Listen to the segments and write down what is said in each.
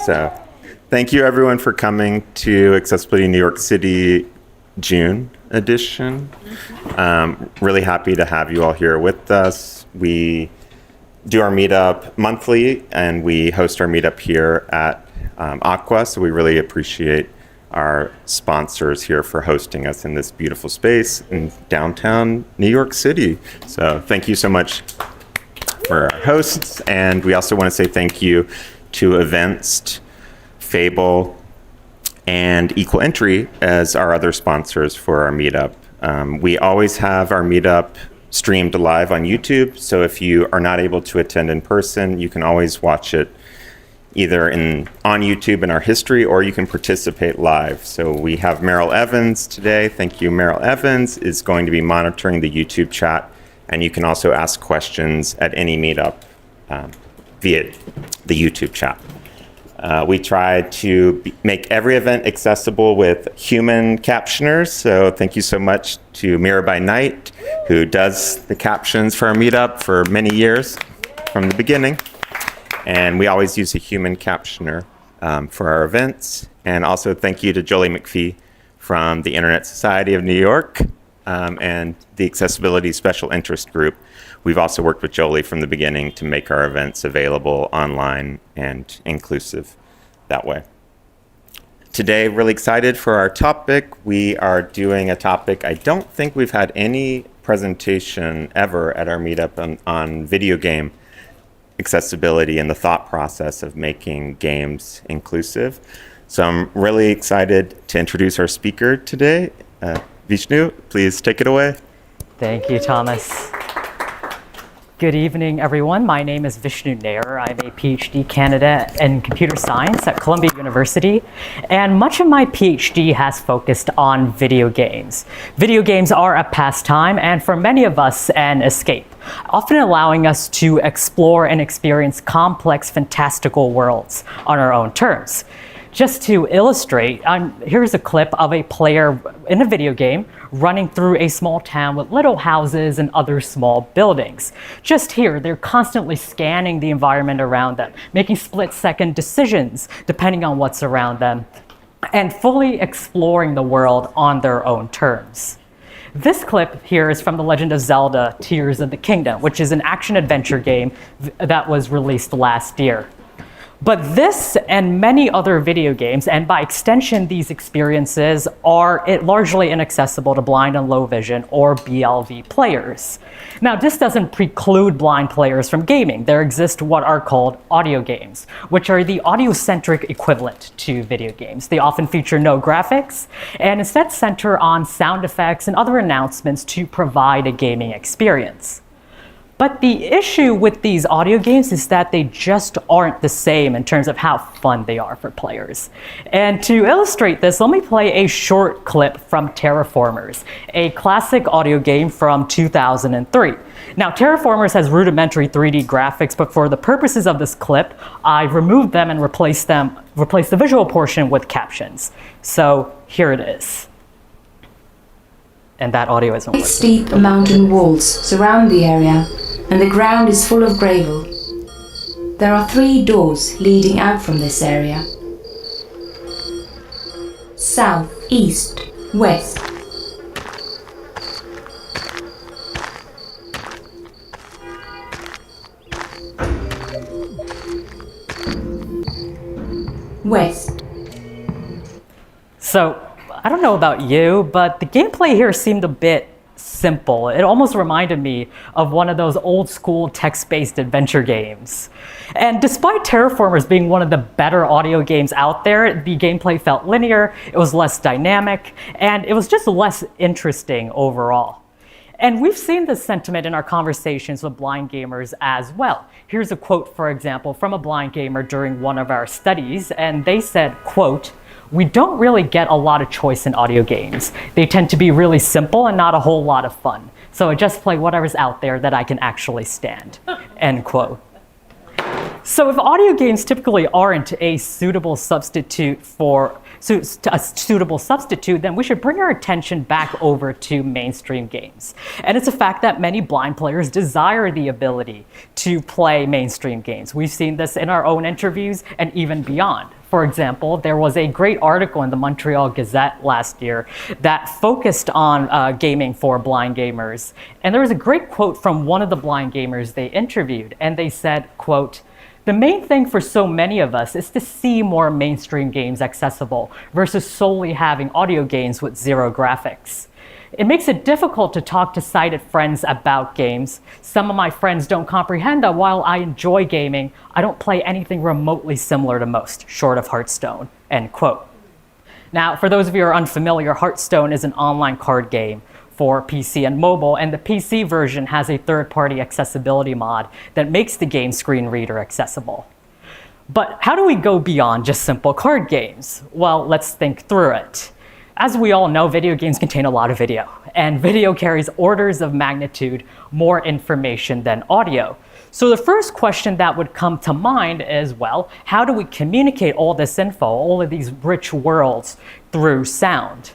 So thank you everyone for coming to Accessibility New York City June edition. Really happy to have you all here with us. We do our meetup monthly and we host our meetup here at Aqua, so we really appreciate our sponsors here for hosting us in this beautiful space in downtown New York City. So thank you so much for our hosts, and we also want to say thank you to Events, Fable, and Equal Entry as our other sponsors for our meetup. We always have our meetup streamed live on YouTube, so if you are not able to attend in person, you can always watch it either on YouTube in our history, or you can participate live. So we have Meryl Evans today. Thank you. Meryl Evans is going to be monitoring the YouTube chat, and you can also ask questions at any meetup via the YouTube chat. We try to make every event accessible with human captioners, so thank you so much to Mirror by Night, who does the captions for our meetup for many years from the beginning. And we always use a human captioner for our events. And also thank you to Jolie McPhee from the Internet Society of New York and the Accessibility Special Interest Group. We've also worked with Jolie from the beginning to make our events available online and inclusive that way. Today, really excited for our topic. We are doing a topic I don't think we've had any presentation ever at our meetup on video game accessibility and the thought process of making games inclusive. So I'm really excited to introduce our speaker today. Vishnu, please take it away. Thank you, Thomas. Good evening, everyone. My name is Vishnu Nair. I'm a Ph.D. candidate in computer science at Columbia University, and much of my Ph.D. has focused on video games. Video games are a pastime, and for many of us, an escape, often allowing us to explore and experience complex, fantastical worlds on our own terms. Just to illustrate, here's a clip of a player in a video game running through a small town with little houses and other small buildings. Just here, they're constantly scanning the environment around them, making split-second decisions depending on what's around them, and fully exploring the world on their own terms. This clip here is from The Legend of Zelda: Tears of the Kingdom, which is an action-adventure game that was released last year. But this and many other video games, and by extension these experiences, are largely inaccessible to blind and low vision or BLV players. Now, this doesn't preclude blind players from gaming. There exist what are called audio games, which are the audio-centric equivalent to video games. They often feature no graphics and instead center on sound effects and other announcements to provide a gaming experience. But the issue with these audio games is that they just aren't the same in terms of how fun they are for players. And to illustrate this, let me play a short clip from Terraformers, a classic audio game from 2003. Now, Terraformers has rudimentary 3D graphics, but for the purposes of this clip, I removed them and replaced the visual portion with captions. So here it is. And that audio isn't working. Steep mountain walls surround the area, and the ground is full of gravel. There are 3 doors leading out from this area: south, east, west. West. So, I don't know about you, but the gameplay here seemed a bit simple. It almost reminded me of one of those old school text-based adventure games. And despite Terraformers being one of the better audio games out there, the gameplay felt linear, it was less dynamic, and it was just less interesting overall. And we've seen this sentiment in our conversations with blind gamers as well. Here's a quote, for example, from a blind gamer during one of our studies, and they said, quote, "We don't really get a lot of choice in audio games. They tend to be really simple and not a whole lot of fun. So I just play whatever's out there that I can actually stand." End quote. So if audio games typically aren't a suitable substitute then we should bring our attention back over to mainstream games. And it's a fact that many blind players desire the ability to play mainstream games. We've seen this in our own interviews and even beyond. For example, there was a great article in the Montreal Gazette last year that focused on gaming for blind gamers. And there was a great quote from one of the blind gamers they interviewed, and they said, quote, "The main thing for so many of us is to see more mainstream games accessible versus solely having audio games with zero graphics. It makes it difficult to talk to sighted friends about games. Some of my friends don't comprehend that while I enjoy gaming, I don't play anything remotely similar to most, short of Hearthstone," end quote. Now, for those of you who are unfamiliar, Hearthstone is an online card game for PC and mobile, and the PC version has a third-party accessibility mod that makes the game screen reader accessible. But how do we go beyond just simple card games? Well, let's think through it. As we all know, video games contain a lot of video, and video carries orders of magnitude more information than audio. So the first question that would come to mind is, well, how do we communicate all this info, all of these rich worlds through sound?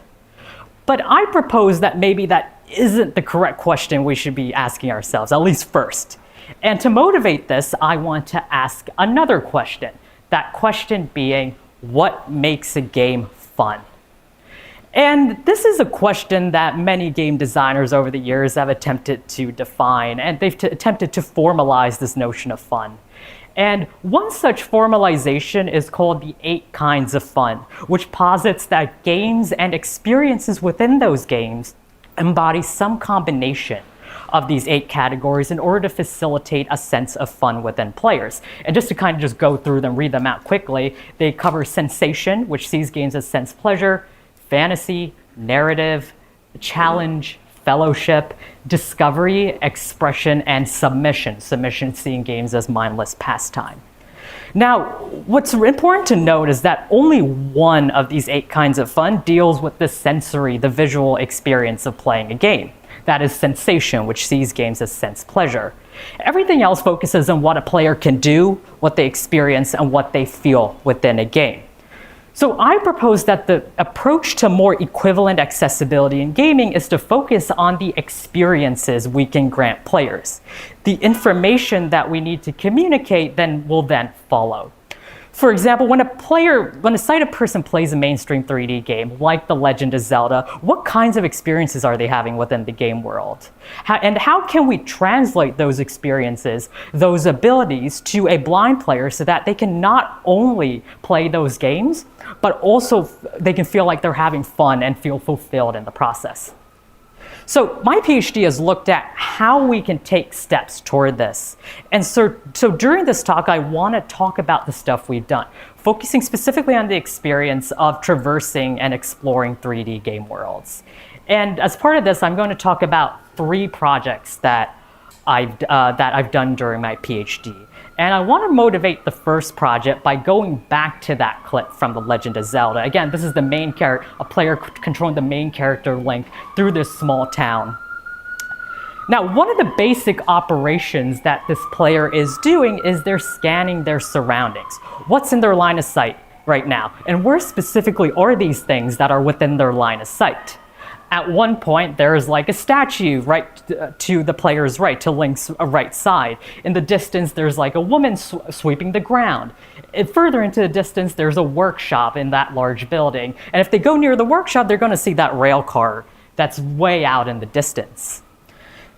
But I propose that maybe that isn't the correct question we should be asking ourselves, at least first. And to motivate this, I want to ask another question. That question being, what makes a game fun? And this is a question that many game designers over the years have attempted to define, and they've attempted to formalize this notion of fun. And one such formalization is called the 8 kinds of fun, which posits that games and experiences within those games embody some combination of these 8 categories in order to facilitate a sense of fun within players. And just to kind of just go through them, read them out quickly, they cover sensation, which sees games as sense pleasure, fantasy, narrative, challenge, fellowship, discovery, expression, and submission. Submission seeing games as mindless pastime. Now, what's important to note is that only one of these 8 kinds of fun deals with the sensory, the visual experience of playing a game. That is sensation, which sees games as sense pleasure. Everything else focuses on what a player can do, what they experience, and what they feel within a game. So I propose that the approach to more equivalent accessibility in gaming is to focus on the experiences we can grant players. The information that we need to communicate will then follow. For example, when a sighted person plays a mainstream 3D game like The Legend of Zelda, what kinds of experiences are they having within the game world? And how can we translate those experiences, those abilities, to a blind player so that they can not only play those games, but also they can feel like they're having fun and feel fulfilled in the process? So my PhD has looked at how we can take steps toward this. And so during this talk, I want to talk about the stuff we've done, focusing specifically on the experience of traversing and exploring 3D game worlds. And as part of this, I'm going to talk about 3 projects that I've done during my PhD. And I want to motivate the first project by going back to that clip from The Legend of Zelda. Again, this is the main character, a player controlling the main character Link through this small town. Now, one of the basic operations that this player is doing is they're scanning their surroundings. What's in their line of sight right now? And where specifically are these things that are within their line of sight? At one point, there's like a statue right to the player's right, to Link's right side. In the distance, there's like a woman sweeping the ground. And further into the distance, there's a workshop in that large building. And if they go near the workshop, they're going to see that rail car that's way out in the distance.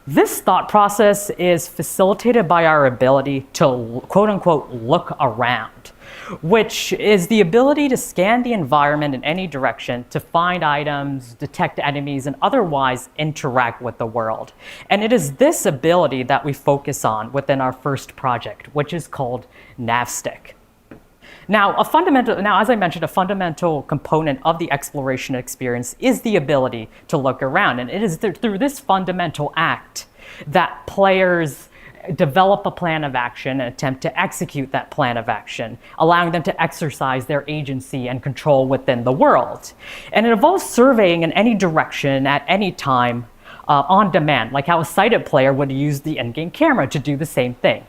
This thought process is facilitated by our ability to, quote unquote, look around, which is the ability to scan the environment in any direction to find items, detect enemies, and otherwise interact with the world. And it is this ability that we focus on within our first project, which is called NavStick. Now, as I mentioned, a fundamental component of the exploration experience is the ability to look around. And it is through this fundamental act that players develop a plan of action and attempt to execute that plan of action, allowing them to exercise their agency and control within the world. And it involves surveying in any direction at any time on demand, like how a sighted player would use the in-game camera to do the same thing.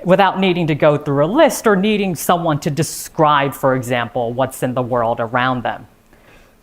without needing to go through a list or needing someone to describe, for example, what's in the world around them.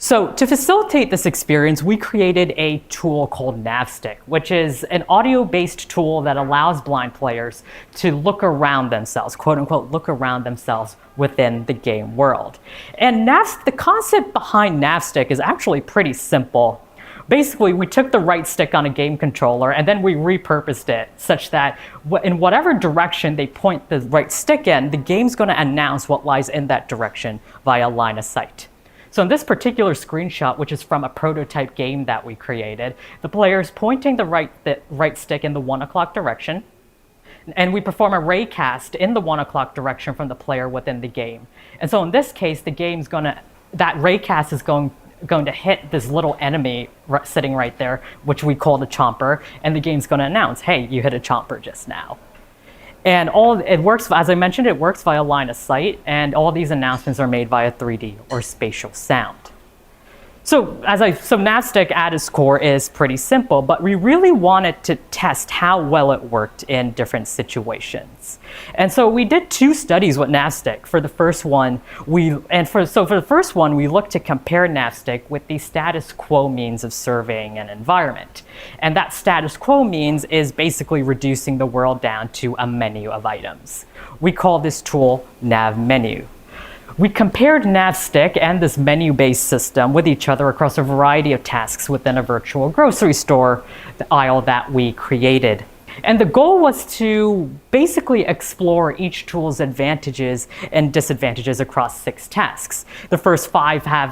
So to facilitate this experience, we created a tool called NavStick, which is an audio-based tool that allows blind players to look around themselves, quote unquote, look around themselves within the game world. And the concept behind NavStick is actually pretty simple. Basically, we took the right stick on a game controller and then we repurposed it such that in whatever direction they point the right stick in, the game's going to announce what lies in that direction via line of sight. So in this particular screenshot, which is from a prototype game that we created, the player is pointing the right stick in the 1 o'clock direction, and we perform a ray cast in the 1 o'clock direction from the player within the game. And so in this case, that ray cast is going to hit this little enemy sitting right there, which we call the chomper, and the game's going to announce, hey, you hit a chomper just now. And it works, as I mentioned, it works via line of sight, and all these announcements are made via 3D or spatial sound. So NavStick at its core is pretty simple, but we really wanted to test how well it worked in different situations. And so we did 2 studies with NavStick. For the first one, we looked to compare NavStick with the status quo means of surveying an environment. And that status quo means is basically reducing the world down to a menu of items. We call this tool Nav Menu. We compared NavStick and this menu-based system with each other across a variety of tasks within a virtual grocery store, the aisle that we created. And the goal was to basically explore each tool's advantages and disadvantages across 6 tasks. The first five had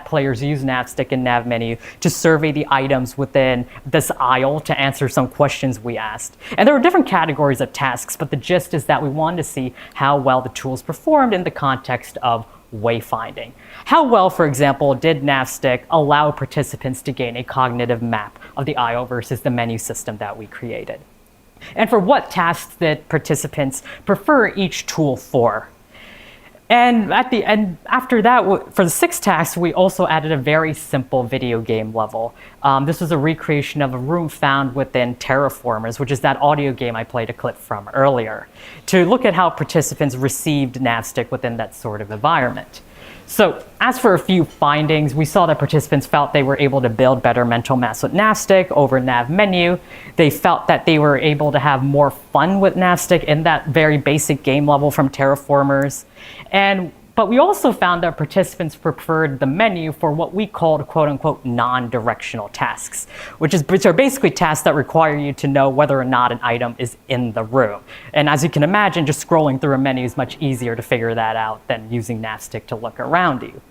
players use NavStick and NavMenu to survey the items within this aisle to answer some questions we asked. And there were different categories of tasks, but the gist is that we wanted to see how well the tools performed in the context of wayfinding. How well, for example, did NavStick allow participants to gain a cognitive map of the aisle versus the menu system that we created? And for what tasks did participants prefer each tool for? And after that, for the 6 tasks, we also added a very simple video game level. This was a recreation of a room found within Terraformers, which is that audio game I played a clip from earlier, to look at how participants received NavStick within that sort of environment. So as for a few findings, we saw that participants felt they were able to build better mental maps with NavStick over NavMenu. They felt that they were able to have more fun with NavStick in that very basic game level from Terraformers. But we also found that participants preferred the menu for what we called quote-unquote non-directional tasks, which are basically tasks that require you to know whether or not an item is in the room. And as you can imagine, just scrolling through a menu is much easier to figure that out than using NavStick to look around you.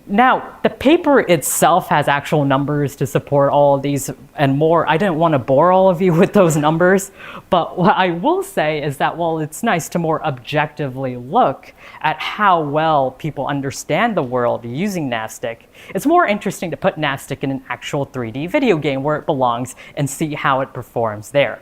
Now, the paper itself has actual numbers to support all of these and more. I didn't want to bore all of you with those numbers, but what I will say is that while it's nice to more objectively look at how well people understand the world using NavStick, it's more interesting to put NavStick in an actual 3D video game where it belongs and see how it performs there.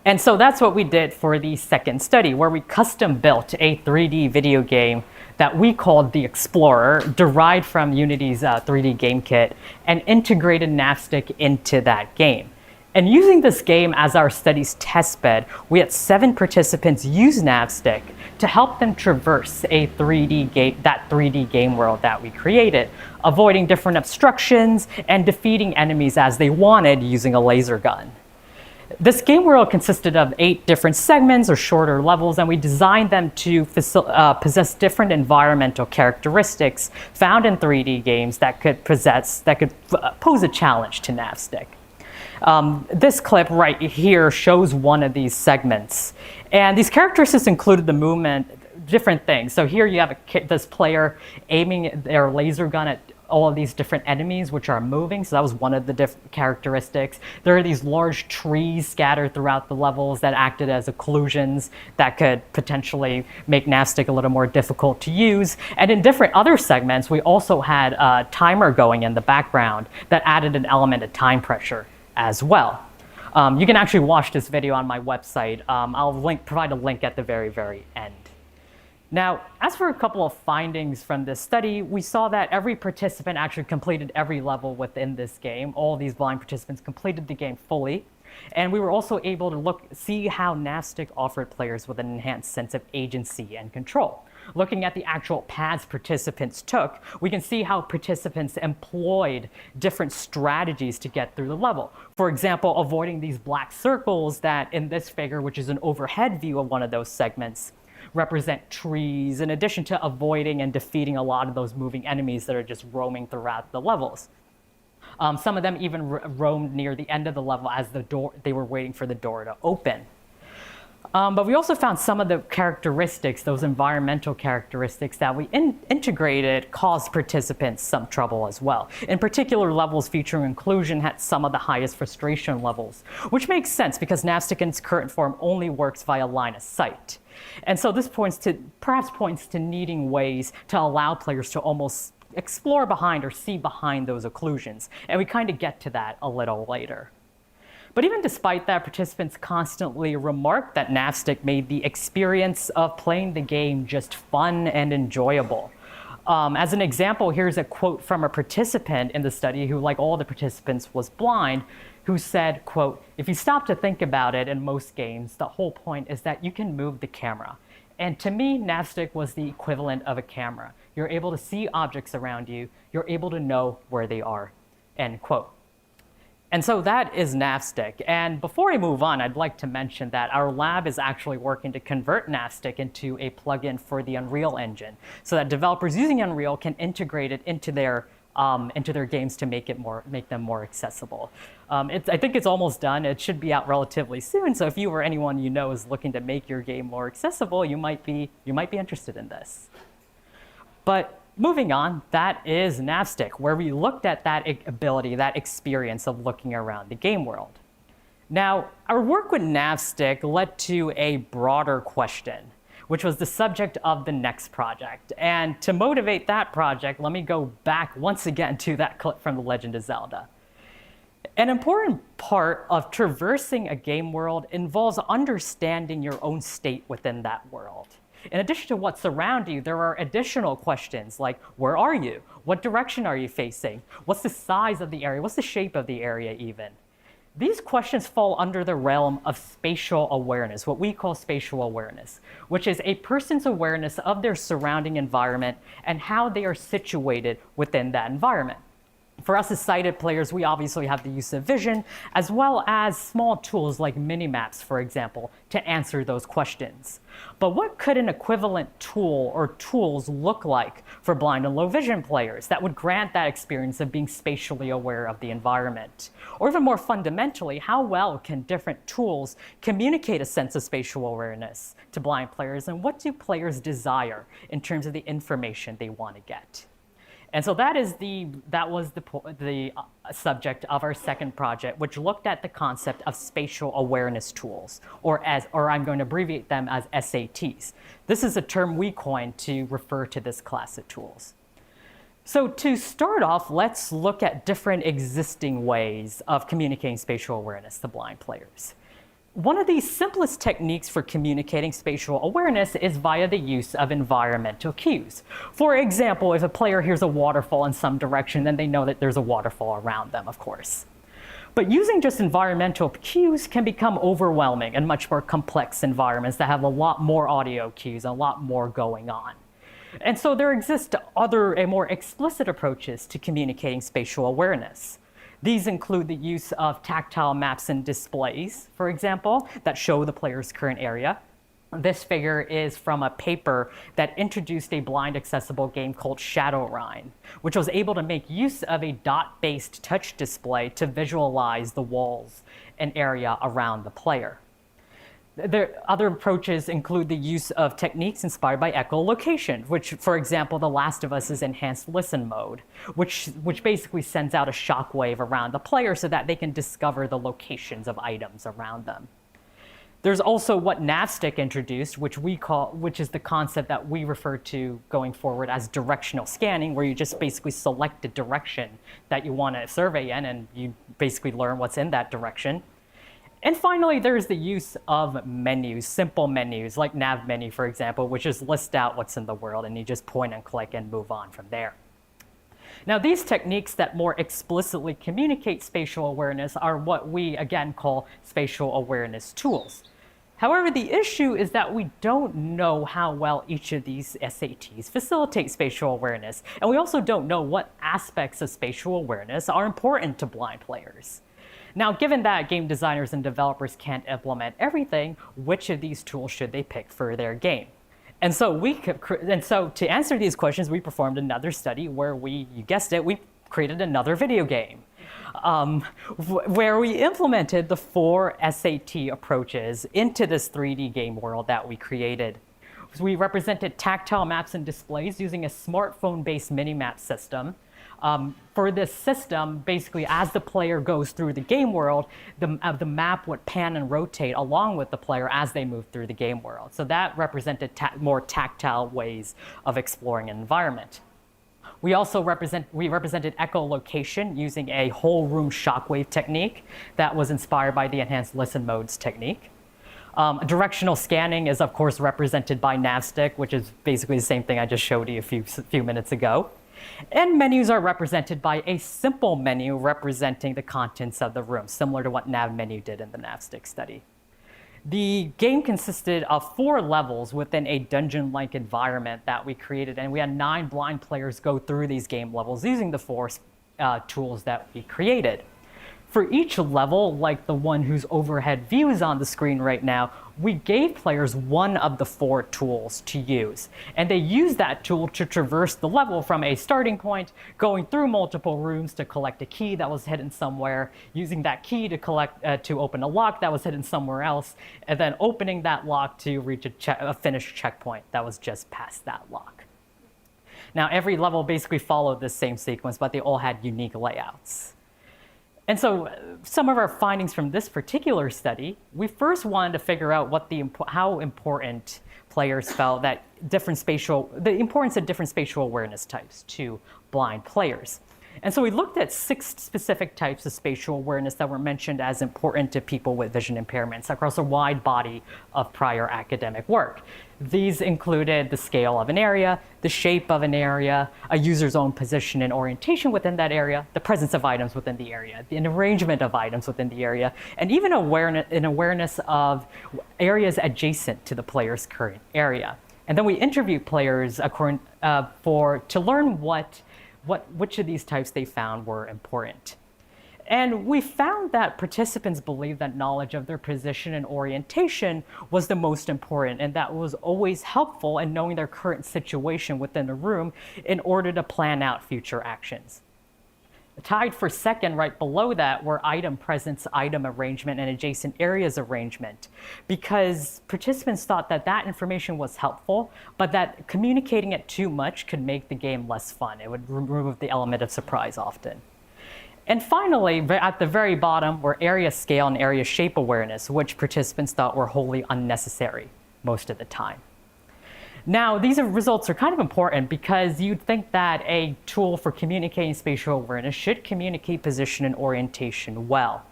And so that's what we did for the second study, where we custom built a 3D video game that we called the Explorer, derived from Unity's 3D game kit, and integrated NavStick into that game. And using this game as our study's testbed, we had 7 participants use NavStick to help them traverse that 3D game world that we created, avoiding different obstructions and defeating enemies as they wanted using a laser gun. This game world consisted of 8 different segments or shorter levels, and we designed them to possess different environmental characteristics found in 3D games that could pose a challenge to NavStick. This clip right here shows one of these segments, and these characteristics included the movement, different things. So here you have this player aiming their laser gun at all of these different enemies which are moving, so that was one of the different characteristics. There are these large trees scattered throughout the levels that acted as occlusions that could potentially make NavStick a little more difficult to use. And in different other segments, we also had a timer going in the background that added an element of time pressure as well. You can actually watch this video on my website. I'll provide a link at the very, very end. Now, as for a couple of findings from this study, we saw that every participant actually completed every level within this game. All these blind participants completed the game fully. And we were also able to see how NavStick offered players with an enhanced sense of agency and control. Looking at the actual paths participants took, we can see how participants employed different strategies to get through the level. For example, avoiding these black circles that in this figure, which is an overhead view of one of those segments, represent trees, in addition to avoiding and defeating a lot of those moving enemies that are just roaming throughout the levels. Some of them even roamed near the end of the level as they were waiting for the door to open. But we also found some of the characteristics, those environmental characteristics that we integrated caused participants some trouble as well. In particular, levels featuring inclusion had some of the highest frustration levels, which makes sense because NavStick in its current form only works via line of sight. And so this perhaps points to needing ways to allow players to almost explore behind or see behind those occlusions. And we kind of get to that a little later. But even despite that, participants constantly remarked that NavStick made the experience of playing the game just fun and enjoyable. As an example, here's a quote from a participant in the study who, like all the participants, was blind, who said, quote, "If you stop to think about it, in most games, the whole point is that you can move the camera. And to me, NavStick was the equivalent of a camera. You're able to see objects around you. You're able to know where they are," end quote. And so that is NavStick. And before I move on, I'd like to mention that our lab is actually working to convert NavStick into a plugin for the Unreal Engine so that developers using Unreal can integrate it into their games to make them more accessible. I think it's almost done. It should be out relatively soon. So if you or anyone you know is looking to make your game more accessible, you might be interested in this. But moving on, that is NavStick, where we looked at that ability, that experience of looking around the game world. Now, our work with NavStick led to a broader question, which was the subject of the next project. And to motivate that project, let me go back once again to that clip from The Legend of Zelda. An important part of traversing a game world involves understanding your own state within that world. In addition to what's around you, there are additional questions like, where are you? What direction are you facing? What's the size of the area? What's the shape of the area even? These questions fall under the realm of spatial awareness, what we call spatial awareness, which is a person's awareness of their surrounding environment and how they are situated within that environment. For us as sighted players, we obviously have the use of vision, as well as small tools like mini-maps, for example, to answer those questions. But what could an equivalent tool or tools look like for blind and low vision players that would grant that experience of being spatially aware of the environment? Or even more fundamentally, how well can different tools communicate a sense of spatial awareness to blind players, and what do players desire in terms of the information they want to get? And so that was the subject of our second project, which looked at the concept of spatial awareness tools, or I'm going to abbreviate them as SATs. This is a term we coined to refer to this class of tools. So to start off, let's look at different existing ways of communicating spatial awareness to blind players. One of the simplest techniques for communicating spatial awareness is via the use of environmental cues. For example, if a player hears a waterfall in some direction, then they know that there's a waterfall around them, of course. But using just environmental cues can become overwhelming in much more complex environments that have a lot more audio cues, a lot more going on. And so there exist more explicit approaches to communicating spatial awareness. These include the use of tactile maps and displays, for example, that show the player's current area. This figure is from a paper that introduced a blind accessible game called Shadowrun, which was able to make use of a dot-based touch display to visualize the walls and area around the player. Other approaches include the use of techniques inspired by echolocation, which, for example, The Last of Us is enhanced listen mode, which basically sends out a shockwave around the player so that they can discover the locations of items around them. There's also what NavStick introduced, which is the concept that we refer to going forward as directional scanning, where you just basically select the direction that you want to survey in, and you basically learn what's in that direction. And finally, there's the use of menus, simple menus, like Nav Menu, for example, which just list out what's in the world, and you just point and click and move on from there. Now, these techniques that more explicitly communicate spatial awareness are what we, again, call spatial awareness tools. However, the issue is that we don't know how well each of these SATs facilitate spatial awareness, and we also don't know what aspects of spatial awareness are important to blind players. Now, given that game designers and developers can't implement everything, which of these tools should they pick for their game? And so to answer these questions, we performed another study where you guessed it, we created another video game. Where we implemented the 4 SAT approaches into this 3D game world that we created. We represented tactile maps and displays using a smartphone-based mini-map system. For this system, basically, as the player goes through the game world, the map would pan and rotate along with the player as they move through the game world. So that represented more tactile ways of exploring an environment. We also represented echolocation using a whole room shockwave technique that was inspired by the enhanced listen modes technique. Directional scanning is, of course, represented by navstick, which is basically the same thing I just showed you a few minutes ago. And menus are represented by a simple menu representing the contents of the room, similar to what nav menu did in the navstick study. The game consisted of 4 levels within a dungeon-like environment that we created, and we had 9 blind players go through these game levels using the 4 tools that we created. For each level, like the one whose overhead view is on the screen right now, we gave players one of the 4 tools to use. And they used that tool to traverse the level from a starting point, going through multiple rooms to collect a key that was hidden somewhere, using that key to open a lock that was hidden somewhere else, and then opening that lock to reach a finished checkpoint that was just past that lock. Now, every level basically followed this same sequence, but they all had unique layouts. And so some of our findings from this particular study, we first wanted to figure out how important players felt that the importance of different spatial awareness types to blind players. And so we looked at 6 specific types of spatial awareness that were mentioned as important to people with vision impairments across a wide body of prior academic work. These included the scale of an area, the shape of an area, a user's own position and orientation within that area, the presence of items within the area, the arrangement of items within the area, and even an awareness of areas adjacent to the player's current area. And then we interviewed players to learn which of these types they found were important. And we found that participants believed that knowledge of their position and orientation was the most important, and that was always helpful in knowing their current situation within the room in order to plan out future actions. Tied for second, right below that, were item presence, item arrangement, and adjacent areas arrangement, because participants thought that information was helpful, but that communicating it too much could make the game less fun. It would remove the element of surprise often. And finally, at the very bottom, were area scale and area shape awareness, which participants thought were wholly unnecessary most of the time. Now, these results are kind of important because you'd think that a tool for communicating spatial awareness should communicate position and orientation well.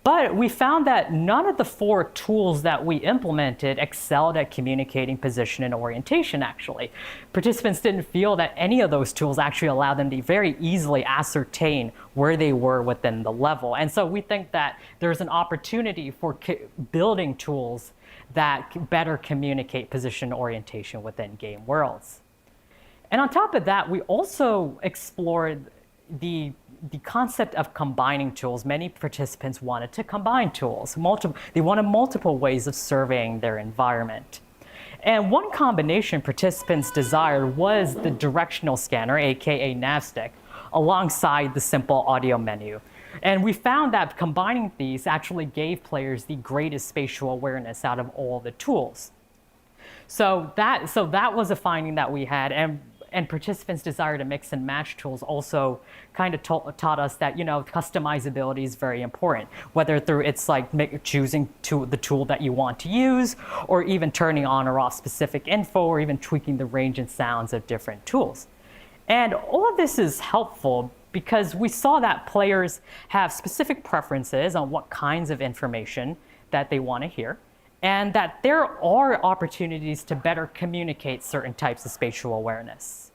But we found that none of the 4 tools that we implemented excelled at communicating position and orientation, actually. Participants didn't feel that any of those tools actually allowed them to very easily ascertain where they were within the level. And so we think that there's an opportunity for building tools that better communicate position and orientation within game worlds. And on top of that, we also explored the concept of combining tools. Many participants wanted to combine tools. They wanted multiple ways of surveying their environment. And one combination participants desired was the directional scanner, aka navstick, alongside the simple audio menu. And we found that combining these actually gave players the greatest spatial awareness out of all the tools. So that was a finding that we had, and participants' desire to mix and match tools also kind of taught us that, customizability is very important, whether through it's like choosing the tool that you want to use, or even turning on or off specific info, or even tweaking the range and sounds of different tools. And all of this is helpful because we saw that players have specific preferences on what kinds of information that they want to hear, and that there are opportunities to better communicate certain types of spatial awareness.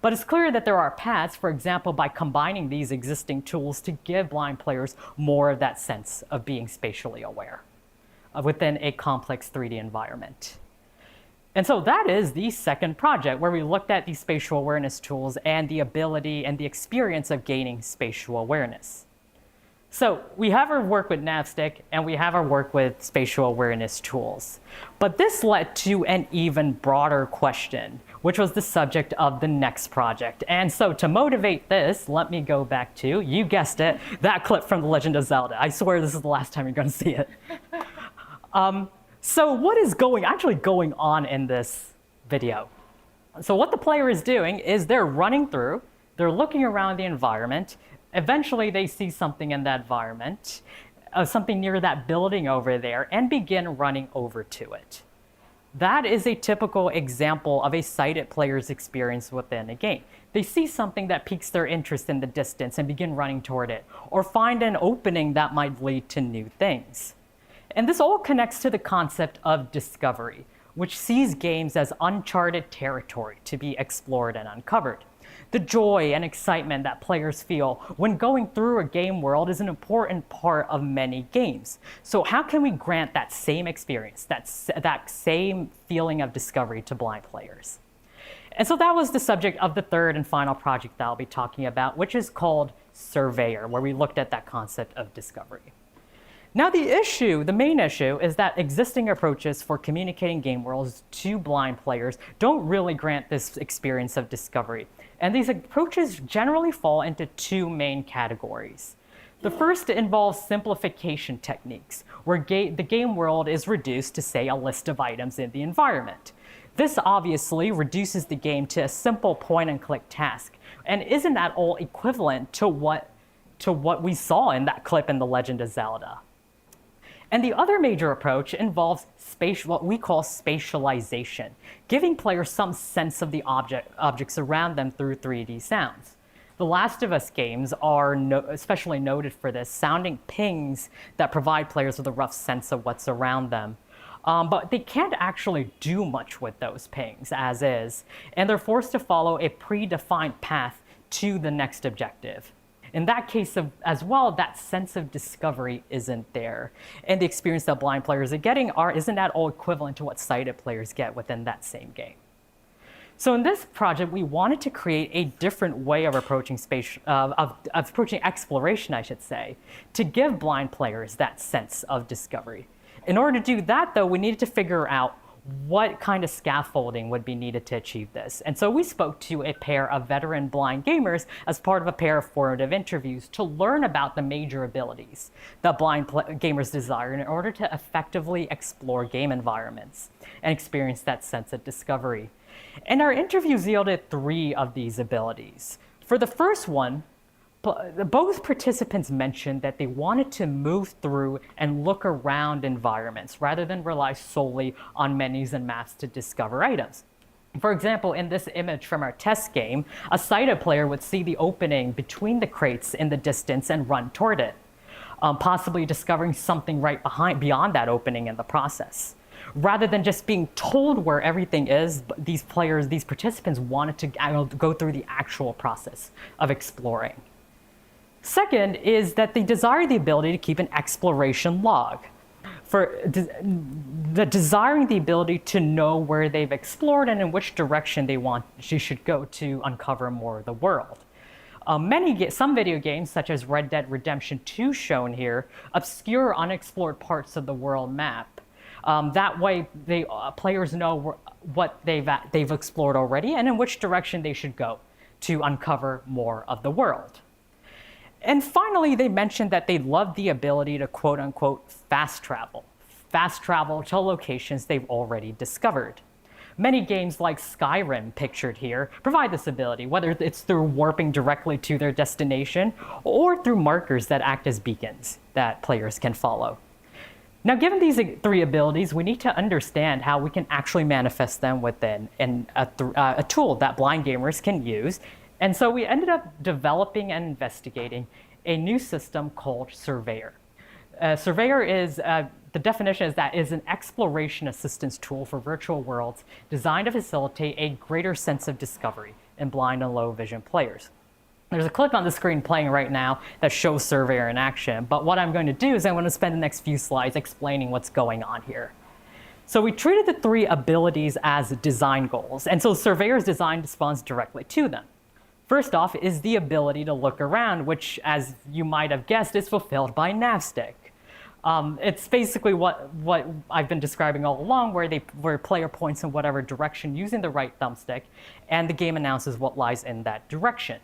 But it's clear that there are paths, for example, by combining these existing tools to give blind players more of that sense of being spatially aware within a complex 3D environment. And so that is the second project where we looked at these spatial awareness tools and the ability and the experience of gaining spatial awareness. So we have our work with NavStick and we have our work with spatial awareness tools. But this led to an even broader question, which was the subject of the next project. And so to motivate this, let me go back to, you guessed it, that clip from The Legend of Zelda. I swear this is the last time you're going to see it. So what is actually going on in this video? So what the player is doing is they're running through, they're looking around the environment. Eventually, they see something in that environment, something near that building over there, and begin running over to it. That is a typical example of a sighted player's experience within a game. They see something that piques their interest in the distance and begin running toward it, or find an opening that might lead to new things. And this all connects to the concept of discovery, which sees games as uncharted territory to be explored and uncovered. The joy and excitement that players feel when going through a game world is an important part of many games. So how can we grant that same experience, that same feeling of discovery to blind players? And so that was the subject of the third and final project that I'll be talking about, which is called Surveyor, where we looked at that concept of discovery. Now the main issue is that existing approaches for communicating game worlds to blind players don't really grant this experience of discovery. And these approaches generally fall into two main categories. The first involves simplification techniques, where the game world is reduced to, say, a list of items in the environment. This obviously reduces the game to a simple point-and-click task, and isn't at all equivalent to what we saw in that clip in The Legend of Zelda. And the other major approach involves what we call spatialization, giving players some sense of the objects around them through 3D sounds. The Last of Us games are especially noted for this, sounding pings that provide players with a rough sense of what's around them. But they can't actually do much with those pings as is, and they're forced to follow a predefined path to the next objective. In that case as well, that sense of discovery isn't there. And the experience that blind players are getting isn't at all equivalent to what sighted players get within that same game. So in this project, we wanted to create a different way of approaching approaching exploration, I should say, to give blind players that sense of discovery. In order to do that, though, we needed to figure out what kind of scaffolding would be needed to achieve this. And so we spoke to a pair of veteran blind gamers as part of a pair of formative interviews to learn about the major abilities that blind gamers desire in order to effectively explore game environments and experience that sense of discovery. And our interviews yielded 3 of these abilities. For the first one, both participants mentioned that they wanted to move through and look around environments rather than rely solely on menus and maps to discover items. For example, in this image from our test game, a sighted player would see the opening between the crates in the distance and run toward it, possibly discovering something right beyond that opening in the process. Rather than just being told where everything is, these participants wanted to go through the actual process of exploring. Second is that they desire the ability to keep an exploration log. For desiring the ability to know where they've explored and in which direction she should go to uncover more of the world. Some video games, such as Red Dead Redemption 2 shown here, obscure unexplored parts of the world map. That way, players know what they've explored already and in which direction they should go to uncover more of the world. And finally, they mentioned that they love the ability to quote-unquote fast travel to locations they've already discovered. Many games like Skyrim, pictured here, provide this ability, whether it's through warping directly to their destination or through markers that act as beacons that players can follow. Now, given these 3 abilities, we need to understand how we can actually manifest them within a tool that blind gamers can use. And so we ended up developing and investigating a new system called Surveyor. Surveyor is, the definition is that is an exploration assistance tool for virtual worlds designed to facilitate a greater sense of discovery in blind and low vision players. There's a clip on the screen playing right now that shows Surveyor in action, but what I'm going to do is I'm going to spend the next few slides explaining what's going on here. So we treated the 3 abilities as design goals, and so Surveyor's design responds directly to them. First off is the ability to look around, which, as you might have guessed, is fulfilled by Navstick. It's basically what I've been describing all along, where player points in whatever direction using the right thumbstick, and the game announces what lies in that direction.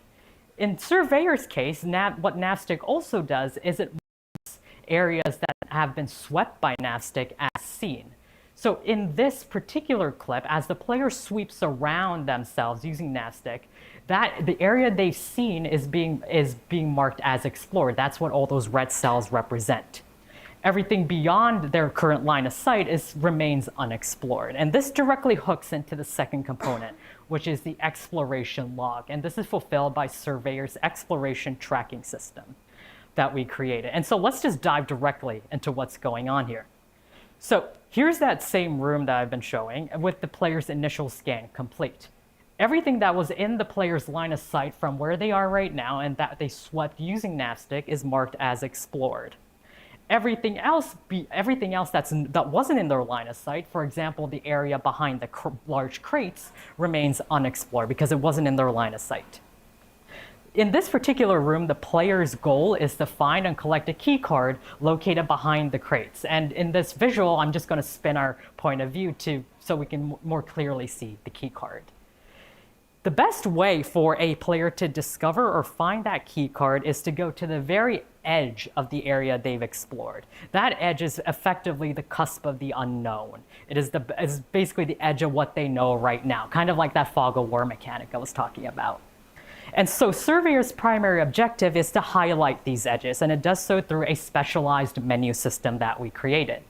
In Surveyor's case, what Navstick also does is it marks areas that have been swept by Navstick as seen. So in this particular clip, as the player sweeps around themselves using Navstick, the area they've seen is being marked as explored. That's what all those red cells represent. Everything beyond their current line of sight remains unexplored. And this directly hooks into the second component, which is the exploration log. And this is fulfilled by Surveyor's exploration tracking system that we created. And so let's just dive directly into what's going on here. So here's that same room that I've been showing with the player's initial scan complete. Everything that was in the player's line of sight from where they are right now and that they swept using Navstick is marked as explored. Everything else that wasn't in their line of sight, for example, the area behind the large crates, remains unexplored because it wasn't in their line of sight. In this particular room, the player's goal is to find and collect a key card located behind the crates. And in this visual, I'm just going to spin our point of view so we can more clearly see the key card. The best way for a player to discover or find that key card is to go to the very edge of the area they've explored. That edge is effectively the cusp of the unknown. It is basically the edge of what they know right now, kind of like that fog of war mechanic I was talking about. And so Surveyor's primary objective is to highlight these edges, and it does so through a specialized menu system that we created.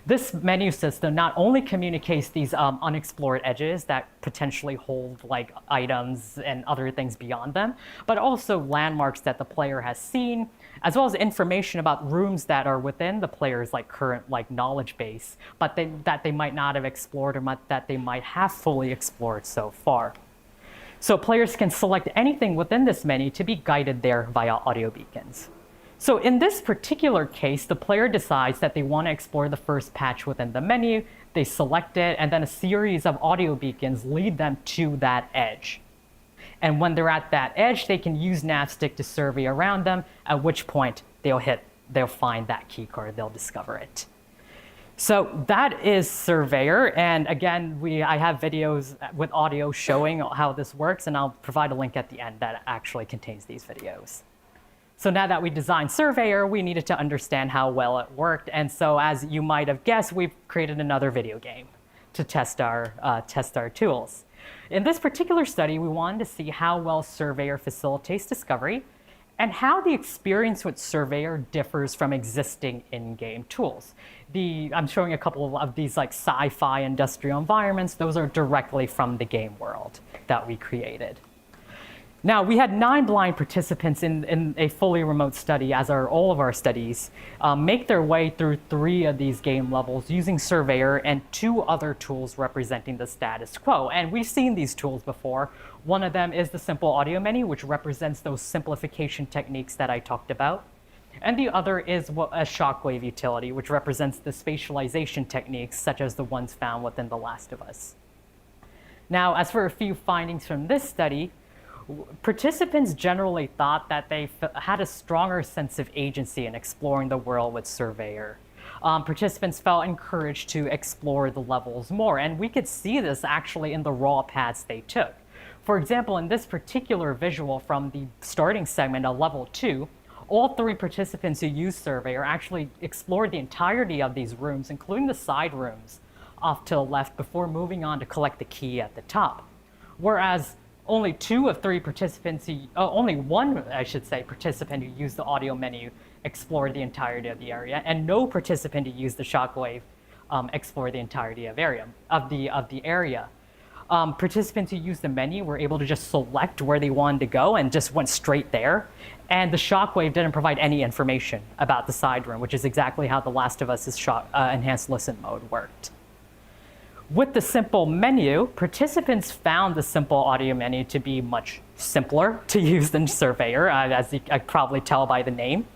This menu system not only communicates these unexplored edges that potentially hold like items and other things beyond them, but also landmarks that the player has seen, as well as information about rooms that are within the player's current knowledge base, but that they might not have explored or that they might have fully explored so far. So players can select anything within this menu to be guided there via audio beacons. So in this particular case, the player decides that they want to explore the first patch within the menu, they select it, and then a series of audio beacons lead them to that edge. And when they're at that edge, they can use Navstick to survey around them, at which point they'll find that key card, they'll discover it. So that is Surveyor, and again, I have videos with audio showing how this works, and I'll provide a link at the end that actually contains these videos. So now that we designed Surveyor, we needed to understand how well it worked, and so as you might have guessed, we've created another video game to test our tools. In this particular study, we wanted to see how well Surveyor facilitates discovery, and how the experience with Surveyor differs from existing in-game tools. I'm showing a couple of these sci-fi industrial environments. Those are directly from the game world that we created. Now, we had 9 blind participants in a fully remote study, as are all of our studies, make their way through 3 of these game levels using Surveyor and 2 other tools representing the status quo. And we've seen these tools before. One of them is the simple audio menu, which represents those simplification techniques that I talked about. And the other is a shockwave utility, which represents the spatialization techniques, such as the ones found within The Last of Us. Now, as for a few findings from this study, participants generally thought that they had a stronger sense of agency in exploring the world with Surveyor. Participants felt encouraged to explore the levels more, and we could see this actually in the raw paths they took. For example, in this particular visual from the starting segment of level 2, all 3 participants who used Surveyor actually explored the entirety of these rooms, including the side rooms off to the left, before moving on to collect the key at the top. Whereas only 2 of 3 participants, only 1, I should say, participant who used the audio menu explored the entirety of the area, and no participant who used the shockwave explored the entirety of the area. Participants who used the menu were able to just select where they wanted to go and just went straight there. And the shockwave didn't provide any information about the side room, which is exactly how The Last of Us's enhanced listen mode worked. With the simple menu, participants found the simple audio menu to be much simpler to use than Surveyor, as you can probably tell by the name.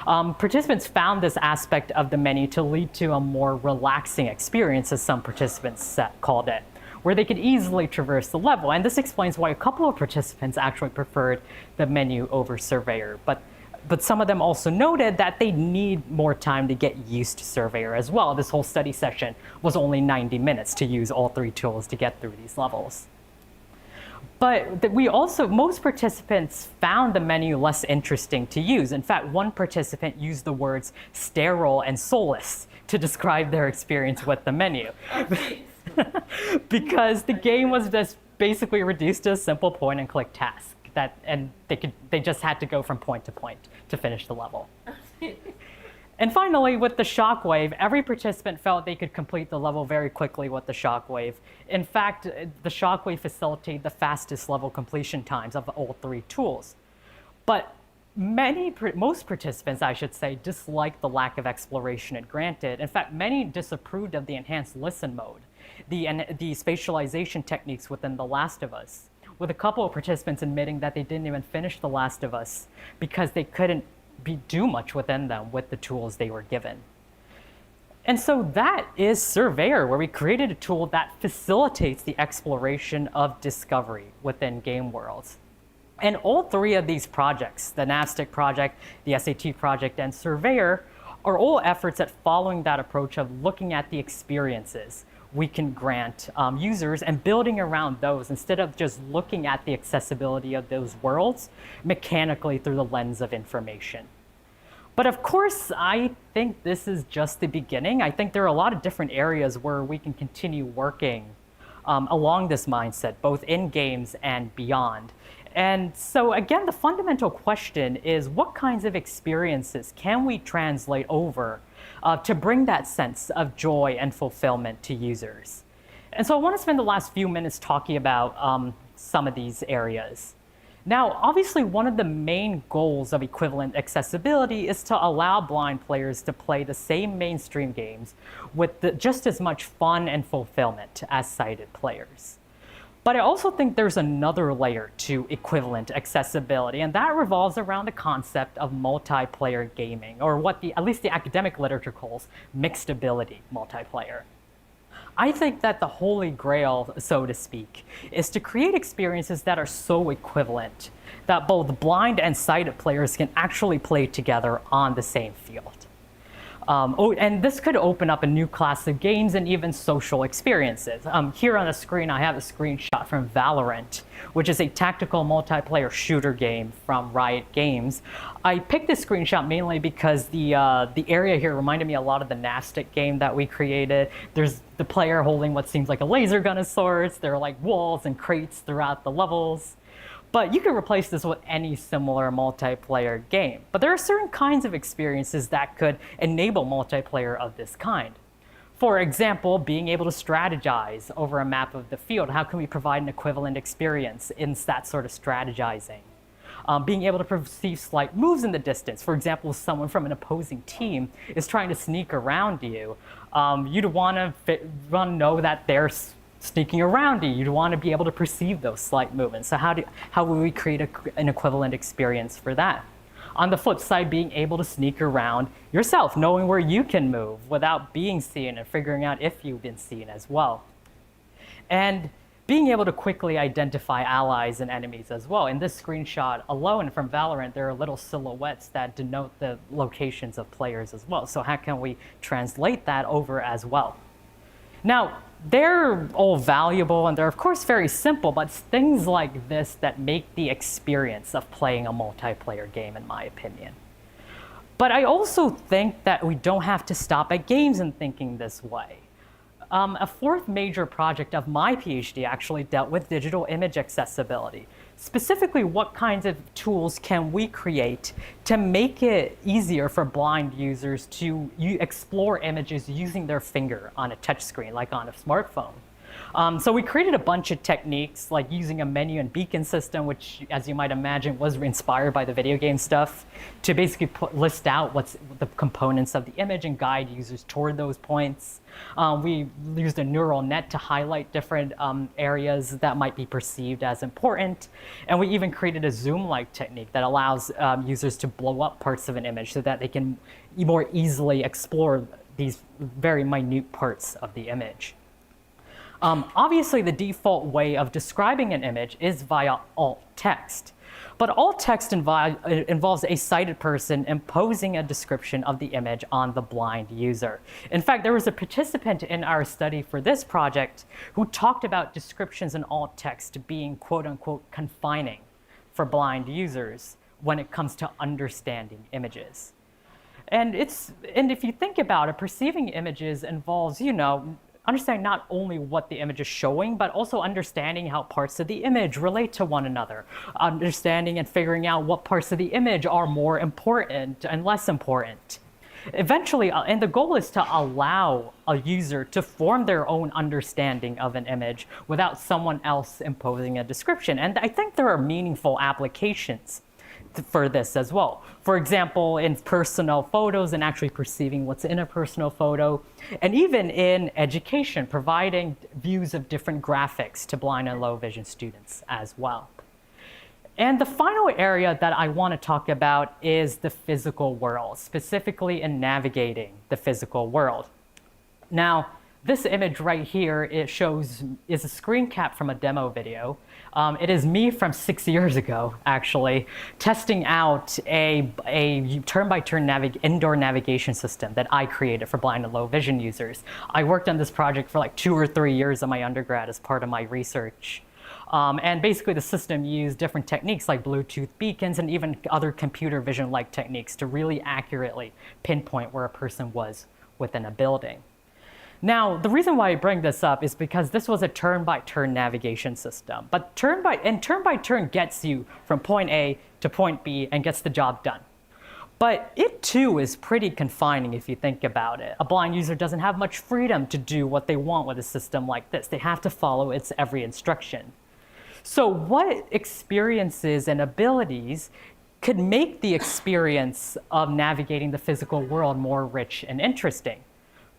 Participants found this aspect of the menu to lead to a more relaxing experience, as some participants called it, where they could easily traverse the level. And this explains why a couple of participants actually preferred the menu over Surveyor. But some of them also noted that they need more time to get used to Surveyor as well. This whole study session was only 90 minutes to use all three tools to get through these levels. But most participants found the menu less interesting to use. In fact, one participant used the words sterile and soulless to describe their experience with the menu. Because the game was just basically reduced to a simple point and click task. And they just had to go from point to point to finish the level. And finally, with the shockwave, every participant felt they could complete the level very quickly with the shockwave. In fact, the shockwave facilitated the fastest level completion times of all three tools. But most participants, I should say, disliked the lack of exploration it granted. In fact, many disapproved of the enhanced listen mode, the spatialization techniques within The Last of Us, with a couple of participants admitting that they didn't even finish The Last of Us because they couldn't do much within them with the tools they were given. And so that is Surveyor, where we created a tool that facilitates the exploration of discovery within game worlds. And all three of these projects, the NAVSTIC project, the SAT project, and Surveyor, are all efforts at following that approach of looking at the experiences we can grant users and building around those instead of just looking at the accessibility of those worlds mechanically through the lens of information. But of course, I think this is just the beginning. I think there are a lot of different areas where we can continue working along this mindset, both in games and beyond. And so again, the fundamental question is, what kinds of experiences can we translate over to bring that sense of joy and fulfillment to users? And so I want to spend the last few minutes talking about some of these areas. Now, obviously, one of the main goals of equivalent accessibility is to allow blind players to play the same mainstream games with just as much fun and fulfillment as sighted players. But I also think there's another layer to equivalent accessibility, and that revolves around the concept of multiplayer gaming, or what at least the academic literature calls mixed ability multiplayer. I think that the holy grail, so to speak, is to create experiences that are so equivalent that both blind and sighted players can actually play together on the same field. And this could open up a new class of games and even social experiences. Here on the screen, I have a screenshot from Valorant, which is a tactical multiplayer shooter game from Riot Games. I picked this screenshot mainly because the area here reminded me a lot of the NAVSTIC game that we created. There's the player holding what seems like a laser gun of sorts. There are like walls and crates throughout the levels. But you can replace this with any similar multiplayer game. But there are certain kinds of experiences that could enable multiplayer of this kind. For example, being able to strategize over a map of the field. How can we provide an equivalent experience in that sort of strategizing? Being able to perceive slight moves in the distance. For example, if someone from an opposing team is trying to sneak around you, you'd want to know that they're sneaking around you. You'd want to be able to perceive those slight movements. So how will we create an equivalent experience for that? On the flip side, being able to sneak around yourself, knowing where you can move without being seen and figuring out if you've been seen as well. And being able to quickly identify allies and enemies as well. In this screenshot alone from Valorant, there are little silhouettes that denote the locations of players as well. So how can we translate that over as well? Now, they're all valuable and they're of course very simple, but it's things like this that make the experience of playing a multiplayer game, in my opinion. But I also think that we don't have to stop at games in thinking this way. A fourth major project of my PhD actually dealt with digital image accessibility. Specifically, what kinds of tools can we create to make it easier for blind users to explore images using their finger on a touchscreen, like on a smartphone? So we created a bunch of techniques like using a menu and beacon system, which, as you might imagine, was inspired by the video game stuff, to basically list out what's the components of the image and guide users toward those points. We used a neural net to highlight different areas that might be perceived as important. And we even created a zoom-like technique that allows users to blow up parts of an image so that they can more easily explore these very minute parts of the image. Obviously, the default way of describing an image is via alt text. But alt text involves a sighted person imposing a description of the image on the blind user. In fact, there was a participant in our study for this project who talked about descriptions in alt text being quote unquote confining for blind users when it comes to understanding images. And if you think about it, perceiving images involves, understanding not only what the image is showing, but also understanding how parts of the image relate to one another, understanding and figuring out what parts of the image are more important and less important. Eventually, and the goal is to allow a user to form their own understanding of an image without someone else imposing a description. And I think there are meaningful applications for this as well. For example, in personal photos and actually perceiving what's in a personal photo, and even in education, providing views of different graphics to blind and low vision students as well. And the final area that I want to talk about is the physical world, specifically in navigating the physical world. Now, this image right here, is a screen cap from a demo video. It is me from 6 years ago, actually, testing out a turn-by-turn indoor navigation system that I created for blind and low vision users. I worked on this project for like 2 or 3 years of my undergrad as part of my research. And basically the system used different techniques like Bluetooth beacons and even other computer vision-like techniques to really accurately pinpoint where a person was within a building. Now, the reason why I bring this up is because this was a turn-by-turn navigation system. But turn-by-turn gets you from point A to point B and gets the job done. But it too is pretty confining if you think about it. A blind user doesn't have much freedom to do what they want with a system like this. They have to follow its every instruction. So what experiences and abilities could make the experience of navigating the physical world more rich and interesting?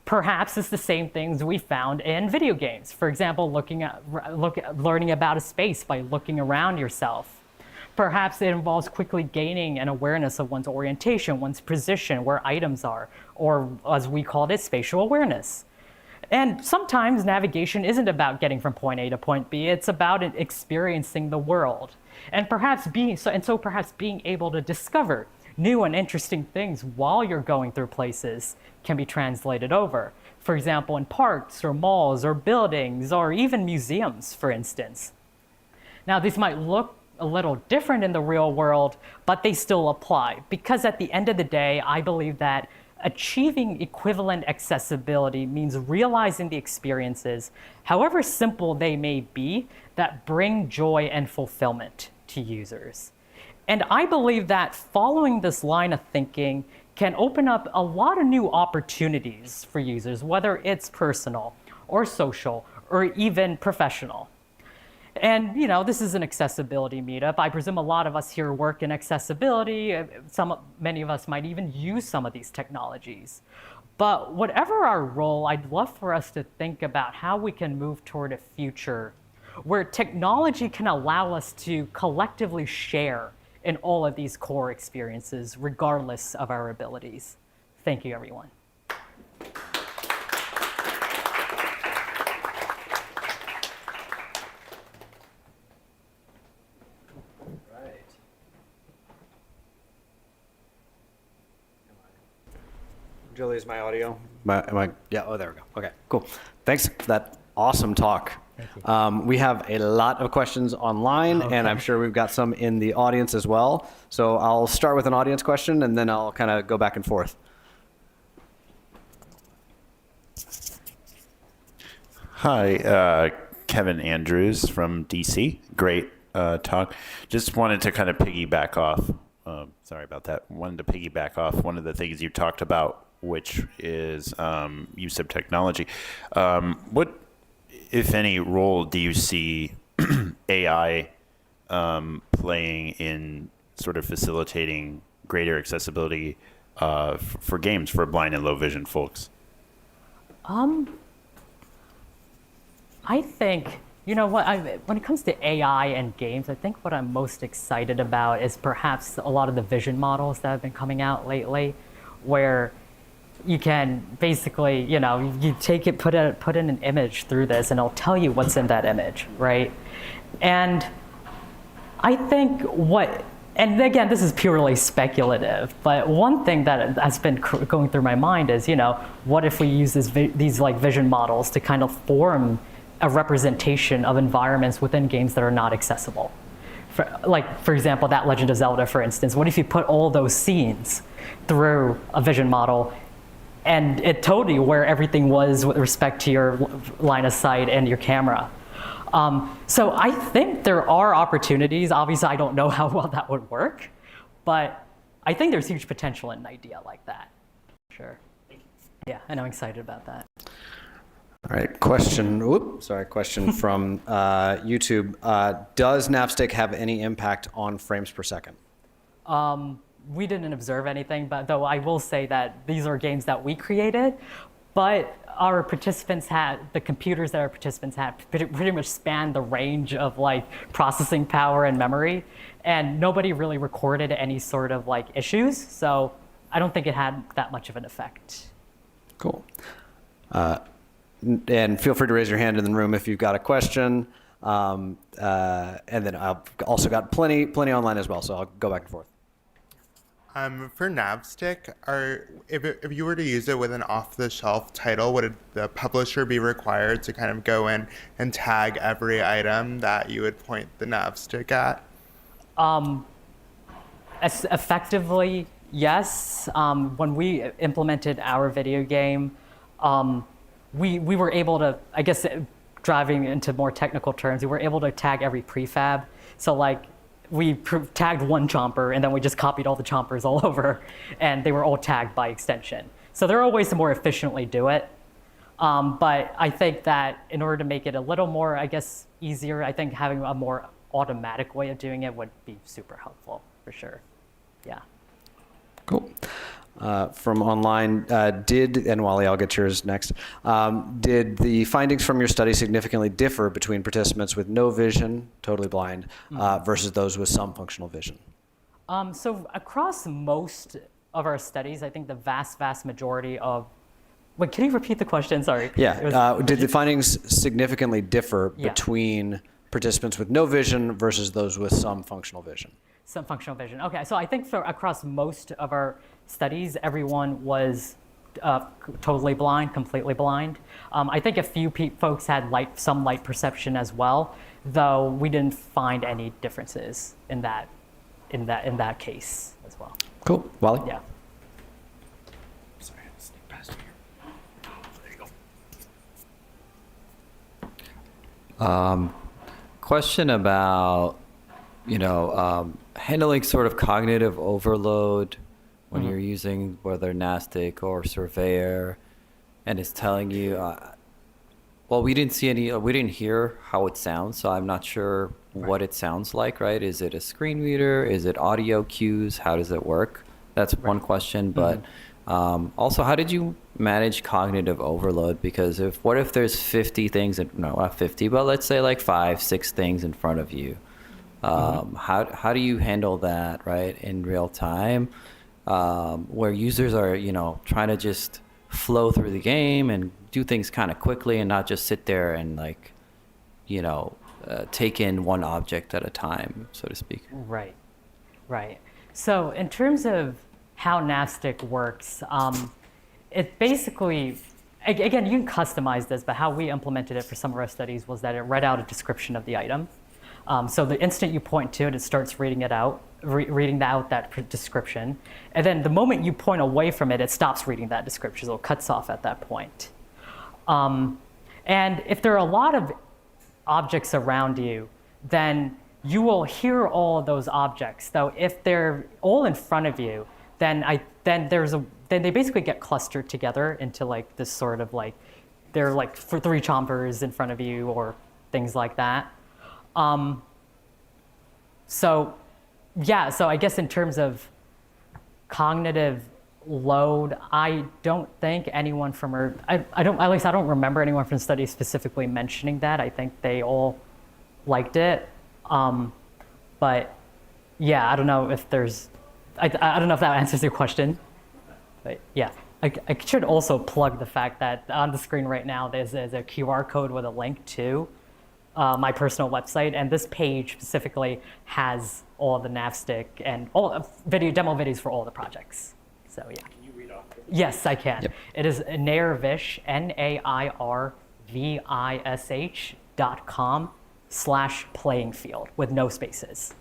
Perhaps it's the same things we found in video games. For example, learning about a space by looking around yourself. Perhaps it involves quickly gaining an awareness of one's orientation, one's position, where items are, or as we called it, spatial awareness. And sometimes navigation isn't about getting from point A to point B, it's about experiencing the world. And perhaps being able to discover new and interesting things while you're going through places can be translated over. For example, in parks or malls or buildings or even museums, for instance. Now, these might look a little different in the real world, but they still apply. Because at the end of the day, I believe that achieving equivalent accessibility means realizing the experiences, however simple they may be, that bring joy and fulfillment to users. And I believe that following this line of thinking can open up a lot of new opportunities for users, whether it's personal or social or even professional. And this is an accessibility meetup. I presume a lot of us here work in accessibility. Many of us might even use some of these technologies. But whatever our role, I'd love for us to think about how we can move toward a future where technology can allow us to collectively share in all of these core experiences, regardless of our abilities. Thank you, everyone. Right. Julie, is my audio? Yeah, oh, there we go. Okay, cool. Thanks for that awesome talk. We have a lot of questions online, and I'm sure we've got some in the audience as well. So I'll start with an audience question, and then I'll kind of go back and forth. Hi, Kevin Andrews from DC. Great talk. Just wanted to kind of piggyback off. Sorry about that. Wanted to piggyback off one of the things you talked about, which is use of technology. What if any, role do you see AI playing in sort of facilitating greater accessibility for games for blind and low vision folks? I think, you know what, when it comes to AI and games, I think what I'm most excited about is perhaps a lot of the vision models that have been coming out lately, where you can basically, you take it, put in an image through this, and it'll tell you what's in that image, right? And I think and again, this is purely speculative, but one thing that has been going through my mind is, what if we use these like vision models to kind of form a representation of environments within games that are not accessible? For example, that Legend of Zelda, for instance, what if you put all those scenes through a vision model and it told you where everything was with respect to your line of sight and your camera? So I think there are opportunities. Obviously, I don't know how well that would work, but I think there's huge potential in an idea like that. Sure. Yeah, and I'm excited about that. All right, question from YouTube. Does Napstick have any impact on frames per second? We didn't observe anything, but though I will say that these are games that we created, but our participants the computers that our participants had pretty much spanned the range of like processing power and memory, and nobody really recorded any sort of like issues, so I don't think it had that much of an effect. Cool. And feel free to raise your hand in the room if you've got a question. And then I've also got plenty online as well, so I'll go back and forth. For Napstick, if you were to use it with an off-the-shelf title, would the publisher be required to kind of go in and tag every item that you would point the Napstick at? Effectively, yes. When we implemented our video game, we were able to, I guess, driving into more technical terms, we were able to tag every prefab. So like, we tagged one chomper, and then we just copied all the chompers all over, and they were all tagged by extension. So there are ways to more efficiently do it. But I think that in order to make it a little more, I guess, easier, I think having a more automatic way of doing it would be super helpful, for sure. Yeah. Cool. From online, and Wally, I'll get yours next. Did the findings from your study significantly differ between participants with no vision, totally blind, versus those with some functional vision? So across most of our studies, I think the vast majority of, wait, can you repeat the question? Sorry. Yeah. Did the findings significantly differ between participants with no vision versus those with some functional vision? Some functional vision. Okay, so I think across most of our studies, everyone was totally blind, completely blind. I think a few folks had some light perception as well, though we didn't find any differences in that in that case as well. Cool. Wally? Yeah. Sorry, I sneak past you. There you go. Question about, handling sort of cognitive overload when you're using whether Nastic or Surveyor, and it's telling you, well, we didn't hear how it sounds, so I'm not sure what it sounds like, right? Is it a screen reader? Is it audio cues? How does it work? That's one question, but also, how did you manage cognitive overload? Because what if there's 50 things, no, not 50, but let's say like 5-6 things in front of you. How do you handle that, right, in real time, where users are, trying to just flow through the game and do things kind of quickly and not just sit there and take in one object at a time, so to speak. Right. So in terms of how Napstick works, it basically, again, you can customize this, but how we implemented it for some of our studies was that it read out a description of the item. So the instant you point to it, it starts reading out that description. And then the moment you point away from it, it stops reading that description, so it cuts off at that point. And if there are a lot of objects around you, then you will hear all of those objects. Though if they're all in front of you, then they basically get clustered together into like this sort of like they're like for 3 chompers in front of you or things like that. So yeah, so I guess in terms of cognitive load, I don't think anyone from I don't, at least I don't remember anyone from the study specifically mentioning that. I think they all liked it. But yeah, I don't know if there's, I don't know if that answers your question. But yeah, I should also plug the fact that on the screen right now, there's a QR code with a link to my personal website, and this page specifically has all the NavStick and all demo videos for all the projects. So yeah. Can you read off? Yes, I can. Yep. It is nairvish, nairvish.com/playing field with no spaces.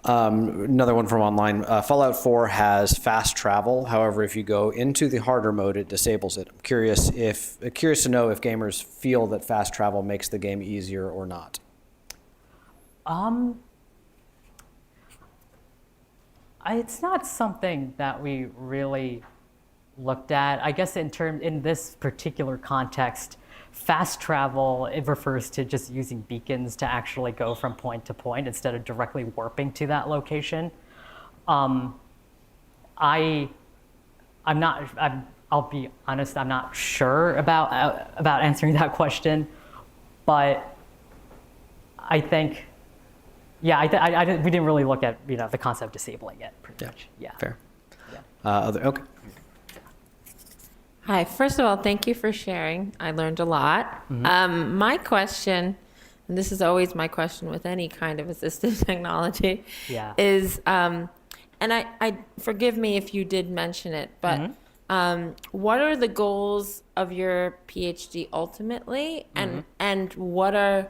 Another one from online. Fallout 4 has fast travel. However, if you go into the harder mode, it disables it. I'm curious to know if gamers feel that fast travel makes the game easier or not. It's not something that we really looked at. I guess in this particular context, fast travel, it refers to just using beacons to actually go from point to point instead of directly warping to that location. I'll be honest, I'm not sure about answering that question, but I think, yeah, we didn't really look at the concept of disabling it pretty much. Yeah. Fair. Yeah. Okay. Hi, first of all, thank you for sharing. I learned a lot. My question, and this is always my question with any kind of assistive technology, is, and I forgive me if you did mention it, but what are the goals of your PhD ultimately, and what are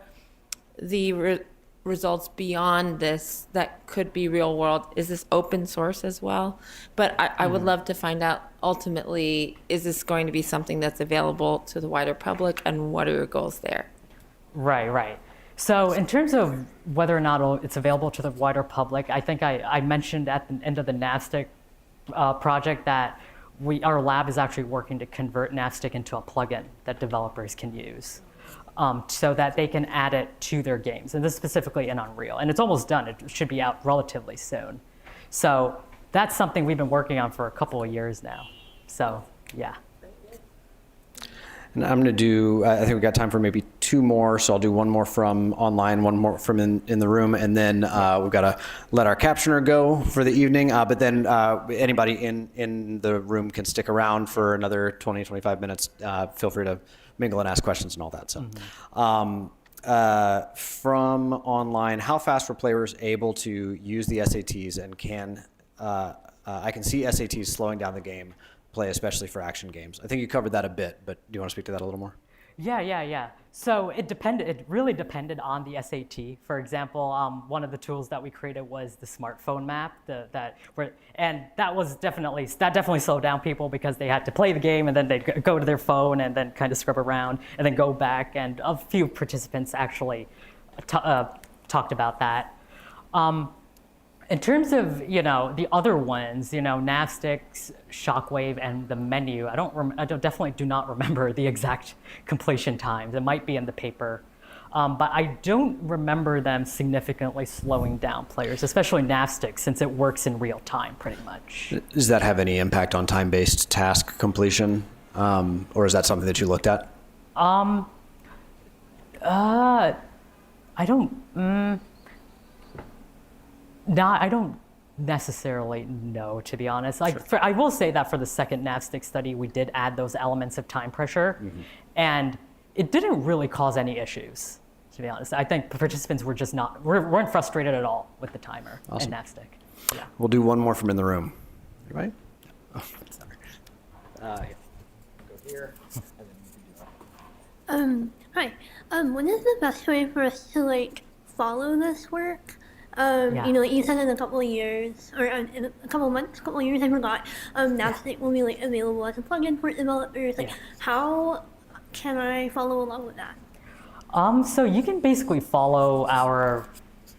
the results beyond this that could be real world? Is this open source as well? But I would love to find out ultimately, is this going to be something that's available to the wider public, and what are your goals there? Right. So in terms of whether or not it's available to the wider public, I think I mentioned at the end of the NavStick project that our lab is actually working to convert NavStick into a plugin that developers can use. So that they can add it to their games, and this is specifically in Unreal. And it's almost done. It should be out relatively soon. So that's something we've been working on for a couple of years now. So yeah. And I'm going to do, I think we've got time for maybe 2 more, so I'll do one more from online, one more from in the room, and then we've got to let our captioner go for the evening. But then anybody in the room can stick around for another 20, 25 minutes. Feel free to mingle and ask questions and all that. So, from online, how fast were players able to use the SATs, and I can see SATs slowing down the game play, especially for action games. I think you covered that a bit, but do you want to speak to that a little more? Yeah. So it really depended on the SAT. For example, one of the tools that we created was the smartphone map. That definitely slowed down people because they had to play the game and then they'd go to their phone and then kind of scrub around and then go back. And a few participants actually talked about that. In terms of the other ones, NavStick, Shockwave, and the menu, I definitely do not remember the exact completion times. It might be in the paper, but I don't remember them significantly slowing down players, especially NavStick, since it works in real time pretty much. Does that have any impact on time-based task completion, or is that something that you looked at? I don't. I don't necessarily know, to be honest. I will say that for the second NavStick study, we did add those elements of time pressure, and it didn't really cause any issues, to be honest. I think the participants weren't frustrated at all with the timer in NavStick. Yeah. We'll do one more from in the room. Right? Oh, sorry. Go here. Hi. When is the best way for us to follow this work? You said in a couple of years, or in a couple of years, I forgot, NavStick will be available as a plugin for developers. How can I follow along with that? So you can basically follow our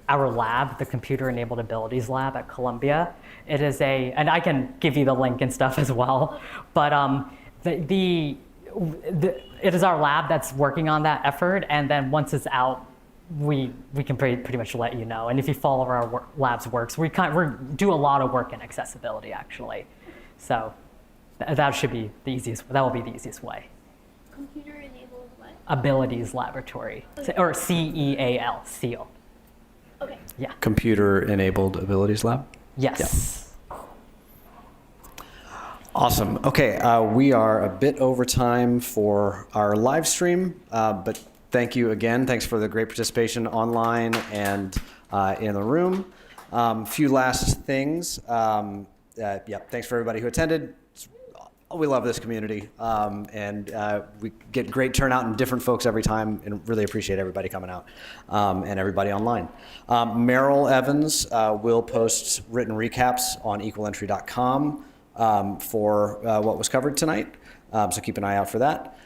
our lab, the Computer Enabled Abilities Lab at Columbia. It is and I can give you the link and stuff as well, but it is our lab that's working on that effort, and then once it's out, we can pretty much let you know. And if you follow our lab's works, we do a lot of work in accessibility, actually. So that should be the easiest. That will be the easiest way. Computer enabled what? Abilities Laboratory, or CEAL, SEAL. Okay. Yeah. Computer Enabled Abilities Lab? Yes. Yeah. Awesome. Okay, we are a bit over time for our live stream, but thank you again. Thanks for the great participation online and in the room. Few last things. Thanks for everybody who attended. We love this community, and we get great turnout and different folks every time, and really appreciate everybody coming out and everybody online. Meryl Evans will post written recaps on equalentry.com for what was covered tonight, so keep an eye out for that.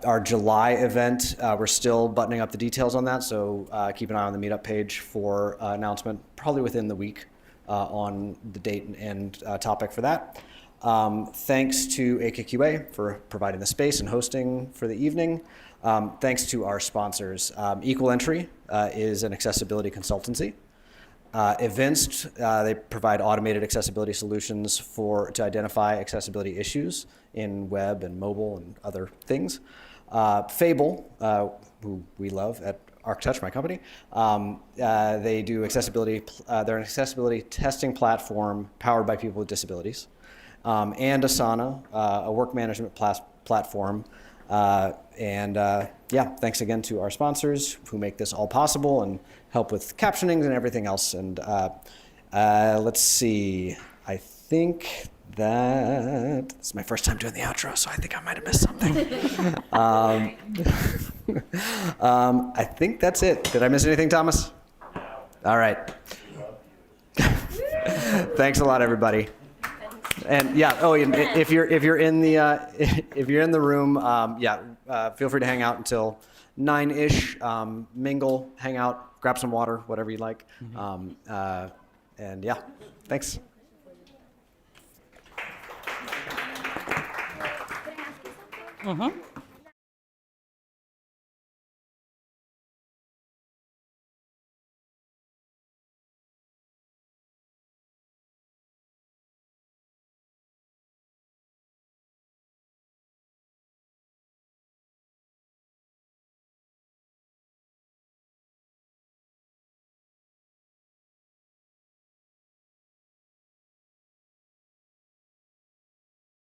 Our July event, we're still buttoning up the details on that, so keep an eye on the Meetup page for announcement, probably within the week on the date and topic for that. Thanks to AKQA for providing the space and hosting for the evening. Thanks to our sponsors. Equal Entry is an accessibility consultancy. Evinced, they provide automated accessibility solutions to identify accessibility issues in web and mobile and other things. Fable, who we love at ArcTouch, my company, they do accessibility. They're an accessibility testing platform powered by people with disabilities. And Asana, a work management platform. Thanks again to our sponsors who make this all possible and help with captioning and everything else. And let's see, I think that this is my first time doing the outro, so I think I might have missed something. I think that's it. Did I miss anything, Thomas? All right. Thanks a lot, everybody. And if you're in the room, feel free to hang out until 9-ish. Mingle, hang out, grab some water, whatever you like. Thanks. Mm-hmm.